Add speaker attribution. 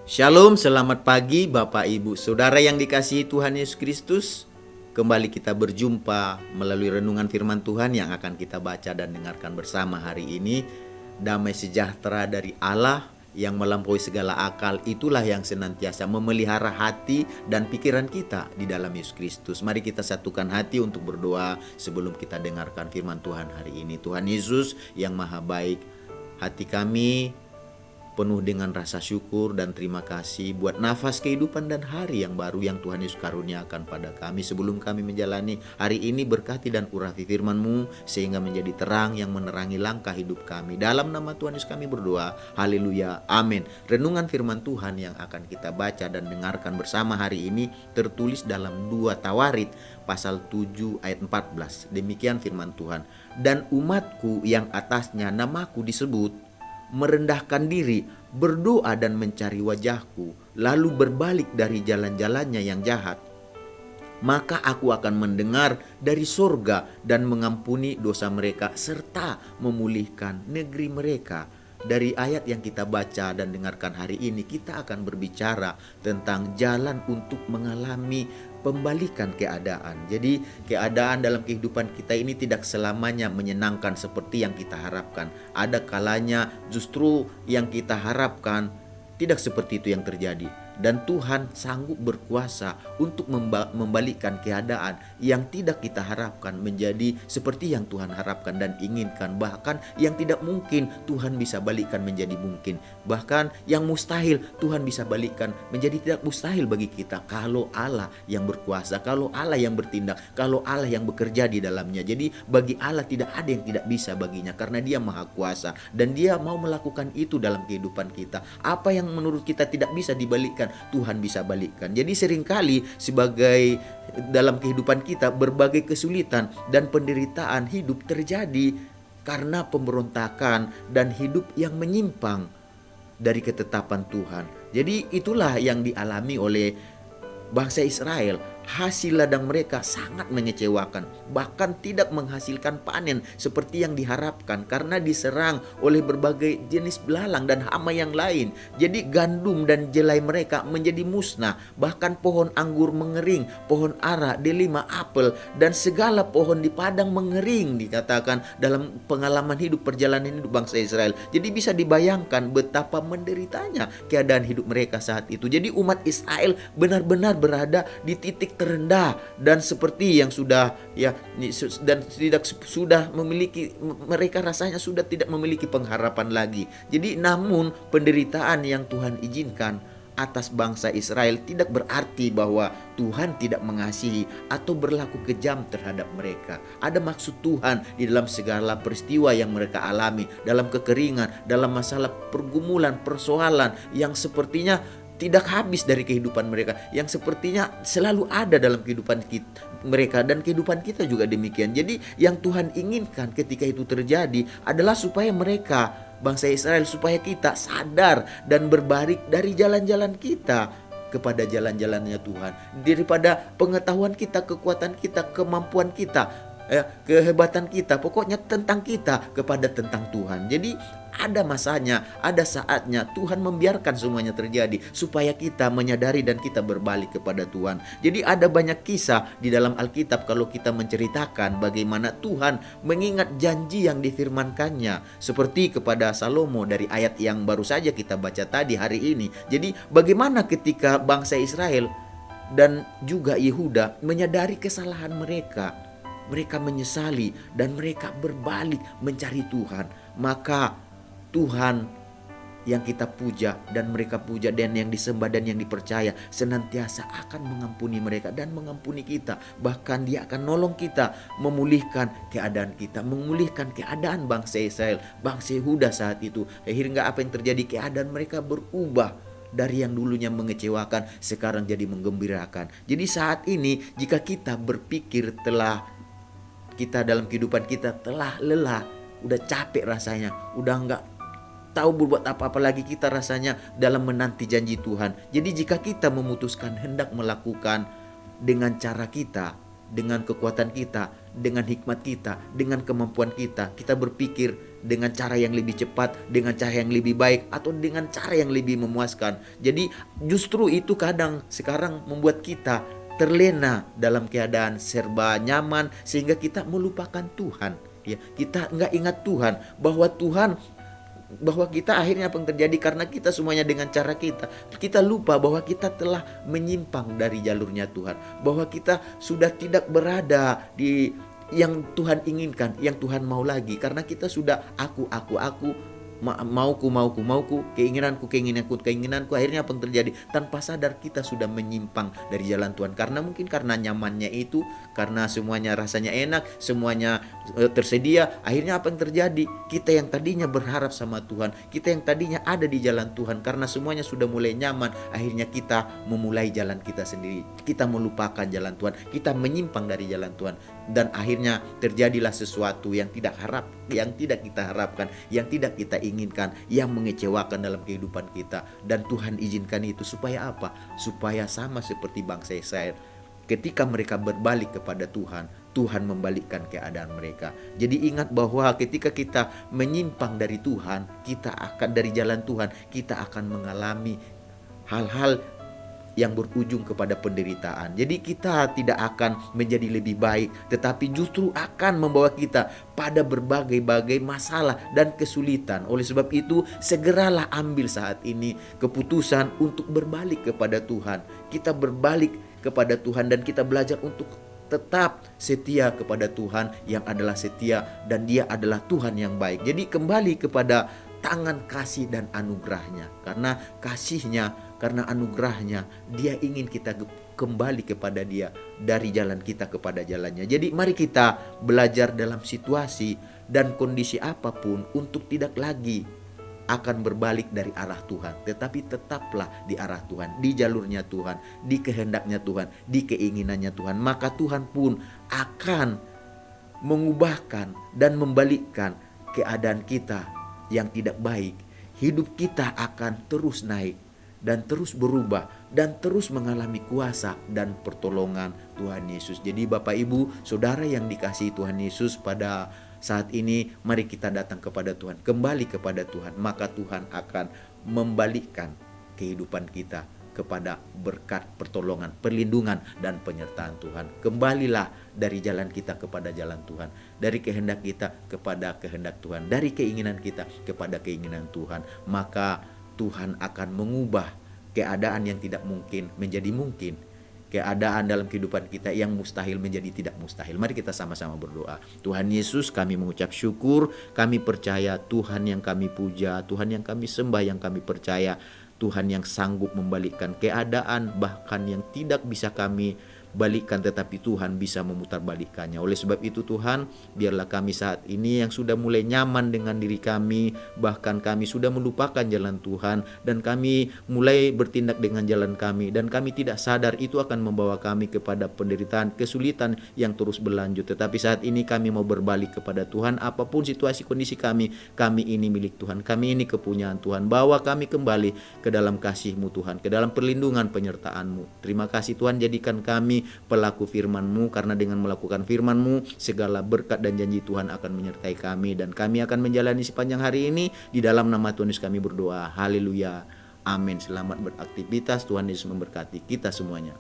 Speaker 1: Shalom, selamat pagi Bapak Ibu Saudara yang dikasihi Tuhan Yesus Kristus. Kembali kita berjumpa melalui renungan firman Tuhan yang akan kita baca dan dengarkan bersama hari ini. Damai sejahtera dari Allah yang melampaui segala akal, itulah yang senantiasa memelihara hati dan pikiran kita di dalam Yesus Kristus. Mari kita satukan hati untuk berdoa sebelum kita dengarkan firman Tuhan hari ini. Tuhan Yesus yang maha baik, hati kami penuh dengan rasa syukur dan terima kasih buat nafas kehidupan dan hari yang baru yang Tuhan Yesus karuniakan pada kami. Sebelum kami menjalani hari ini, berkati dan urapi firman-Mu sehingga menjadi terang yang menerangi langkah hidup kami. Dalam nama Tuhan Yesus kami berdoa, haleluya, amin. Renungan firman Tuhan yang akan kita baca dan dengarkan bersama hari ini tertulis dalam 2 Tawarit pasal 7 ayat 14. Demikian firman Tuhan. Dan umatku yang atasnya namaku disebut merendahkan diri, berdoa dan mencari wajahku, lalu berbalik dari jalan-jalannya yang jahat, maka aku akan mendengar dari sorga dan mengampuni dosa mereka serta memulihkan negeri mereka. Dari ayat yang kita baca dan dengarkan hari ini, kita akan berbicara tentang jalan untuk mengalami pembalikan keadaan. Jadi keadaan dalam kehidupan kita ini tidak selamanya menyenangkan seperti yang kita harapkan. Ada kalanya justru yang kita harapkan tidak seperti itu yang terjadi. Dan Tuhan sanggup berkuasa untuk membalikkan keadaan yang tidak kita harapkan menjadi seperti yang Tuhan harapkan dan inginkan. Bahkan yang tidak mungkin Tuhan bisa balikkan menjadi mungkin. Bahkan yang mustahil Tuhan bisa balikkan menjadi tidak mustahil bagi kita. Kalau Allah yang berkuasa, kalau Allah yang bertindak, kalau Allah yang bekerja di dalamnya. Jadi bagi Allah tidak ada yang tidak bisa baginya karena Dia maha kuasa. Dan Dia mau melakukan itu dalam kehidupan kita. Apa yang menurut kita tidak bisa dibalikkan, Tuhan bisa balikkan. Jadi seringkali sebagai dalam kehidupan kita berbagai kesulitan dan penderitaan hidup terjadi karena pemberontakan dan hidup yang menyimpang dari ketetapan Tuhan. Jadi itulah yang dialami oleh bangsa Israel. Hasil ladang mereka sangat mengecewakan, bahkan tidak menghasilkan panen seperti yang diharapkan karena diserang oleh berbagai jenis belalang dan hama yang lain. Jadi gandum dan jelai mereka menjadi musnah, bahkan pohon anggur mengering, pohon ara, delima, apel, dan segala pohon di padang mengering, dikatakan dalam pengalaman hidup, perjalanan hidup bangsa Israel. Jadi bisa dibayangkan betapa menderitanya keadaan hidup mereka saat itu. Jadi umat Israel benar-benar berada di titik terendah dan seperti yang sudah dan tidak sudah memiliki, mereka rasanya sudah tidak memiliki pengharapan lagi. Jadi namun penderitaan yang Tuhan izinkan atas bangsa Israel tidak berarti bahwa Tuhan tidak mengasihi atau berlaku kejam terhadap mereka. Ada maksud Tuhan di dalam segala peristiwa yang mereka alami, dalam kekeringan, dalam masalah pergumulan, persoalan yang sepertinya tidak habis dari kehidupan mereka, yang sepertinya selalu ada dalam kehidupan mereka dan kehidupan kita juga demikian. Jadi yang Tuhan inginkan ketika itu terjadi adalah supaya mereka, bangsa Israel, supaya kita sadar dan berbalik dari jalan-jalan kita kepada jalan-jalannya Tuhan, daripada pengetahuan kita, kekuatan kita, kemampuan kita, kehebatan kita, pokoknya tentang kita kepada tentang Tuhan. Jadi ada masanya, ada saatnya Tuhan membiarkan semuanya terjadi supaya kita menyadari dan kita berbalik kepada Tuhan. Jadi ada banyak kisah di dalam Alkitab kalau kita menceritakan bagaimana Tuhan mengingat janji yang difirmankannya, seperti kepada Salomo dari ayat yang baru saja kita baca tadi hari ini. Jadi bagaimana ketika bangsa Israel dan juga Yehuda menyadari kesalahan mereka, mereka menyesali dan mereka berbalik mencari Tuhan, maka Tuhan yang kita puja dan mereka puja dan yang disembah dan yang dipercaya senantiasa akan mengampuni mereka dan mengampuni kita. Bahkan Dia akan nolong kita memulihkan keadaan kita, memulihkan keadaan bangsa Israel, bangsa Yehuda saat itu. Hingga apa yang terjadi, keadaan mereka berubah dari yang dulunya mengecewakan sekarang jadi menggembirakan. Jadi saat ini jika kita berpikir kita dalam kehidupan kita telah lelah, udah capek rasanya, udah enggak tahu berbuat apa-apa lagi kita rasanya dalam menanti janji Tuhan. Jadi jika kita memutuskan hendak melakukan dengan cara kita, dengan kekuatan kita, dengan hikmat kita, dengan kemampuan kita. Kita berpikir dengan cara yang lebih cepat, dengan cara yang lebih baik, atau dengan cara yang lebih memuaskan. Jadi justru itu kadang sekarang membuat kita terlena dalam keadaan serba nyaman, sehingga kita melupakan Tuhan. Ya, kita nggak ingat Tuhan, bahwa kita akhirnya apa yang terjadi karena kita semuanya dengan cara kita lupa bahwa kita telah menyimpang dari jalurnya Tuhan, bahwa kita sudah tidak berada di yang Tuhan inginkan, yang Tuhan mau lagi, karena kita sudah aku, mauku, keinginanku, akhirnya apa yang terjadi? Tanpa sadar kita sudah menyimpang dari jalan Tuhan, karena mungkin karena nyamannya itu, karena semuanya rasanya enak, semuanya tersedia, akhirnya apa yang terjadi? Kita yang tadinya berharap sama Tuhan, kita yang tadinya ada di jalan Tuhan, karena semuanya sudah mulai nyaman, akhirnya kita memulai jalan kita sendiri, kita melupakan jalan Tuhan, kita menyimpang dari jalan Tuhan, dan akhirnya terjadilah sesuatu yang tidak kita harapkan, yang tidak kita inginkan, yang mengecewakan dalam kehidupan kita. Dan Tuhan izinkan itu supaya apa? Supaya sama seperti bangsa Israel, ketika mereka berbalik kepada Tuhan, Tuhan membalikkan keadaan mereka. Jadi ingat bahwa ketika kita menyimpang dari Tuhan, dari jalan Tuhan, kita akan mengalami hal-hal yang berujung kepada penderitaan. Jadi kita tidak akan menjadi lebih baik, tetapi justru akan membawa kita pada berbagai-bagai masalah dan kesulitan. Oleh sebab itu, segeralah ambil saat ini keputusan untuk berbalik kepada Tuhan. Kita berbalik kepada Tuhan dan kita belajar untuk tetap setia kepada Tuhan yang adalah setia, dan Dia adalah Tuhan yang baik. Jadi kembali kepada tangan kasih dan anugerahnya, karena kasihnya, karena anugerahnya, Dia ingin kita kembali kepada Dia, dari jalan kita kepada jalannya. Jadi mari kita belajar dalam situasi dan kondisi apapun untuk tidak lagi akan berbalik dari arah Tuhan, tetapi tetaplah di arah Tuhan, di jalurnya Tuhan, di kehendaknya Tuhan, di keinginannya Tuhan. Maka Tuhan pun akan mengubahkan dan membalikkan keadaan kita yang tidak baik. Hidup kita akan terus naik dan terus berubah dan terus mengalami kuasa dan pertolongan Tuhan Yesus. Jadi Bapak Ibu, Saudara yang dikasihi Tuhan Yesus, pada saat ini mari kita datang kepada Tuhan, kembali kepada Tuhan, maka Tuhan akan membalikkan kehidupan kita kepada berkat, pertolongan, perlindungan, dan penyertaan Tuhan. Kembalilah dari jalan kita kepada jalan Tuhan, dari kehendak kita kepada kehendak Tuhan, dari keinginan kita kepada keinginan Tuhan. Maka Tuhan akan mengubah keadaan yang tidak mungkin menjadi mungkin, keadaan dalam kehidupan kita yang mustahil menjadi tidak mustahil. Mari kita sama-sama berdoa. Tuhan Yesus, kami mengucap syukur, kami percaya Tuhan yang kami puja, Tuhan yang kami sembah, yang kami percaya, Tuhan yang sanggup membalikkan keadaan bahkan yang tidak bisa kami balikkan, tetapi Tuhan bisa memutarbalikkannya. Oleh sebab itu Tuhan, biarlah kami saat ini yang sudah mulai nyaman dengan diri kami, bahkan kami sudah melupakan jalan Tuhan, dan kami mulai bertindak dengan jalan kami, dan kami tidak sadar itu akan membawa kami kepada penderitaan, kesulitan yang terus berlanjut. Tetapi saat ini kami mau berbalik kepada Tuhan, apapun situasi kondisi kami ini milik Tuhan, kami ini kepunyaan Tuhan. Bawa kami kembali ke dalam kasih-Mu Tuhan, ke dalam perlindungan penyertaan-Mu. Terima kasih Tuhan, jadikan kami pelaku firman-Mu, karena dengan melakukan firman-Mu segala berkat dan janji Tuhan akan menyertai kami, dan kami akan menjalani sepanjang hari ini. Di dalam nama Tuhan Yesus kami berdoa. Haleluya. Amin. Selamat beraktivitas. Tuhan Yesus memberkati kita semuanya.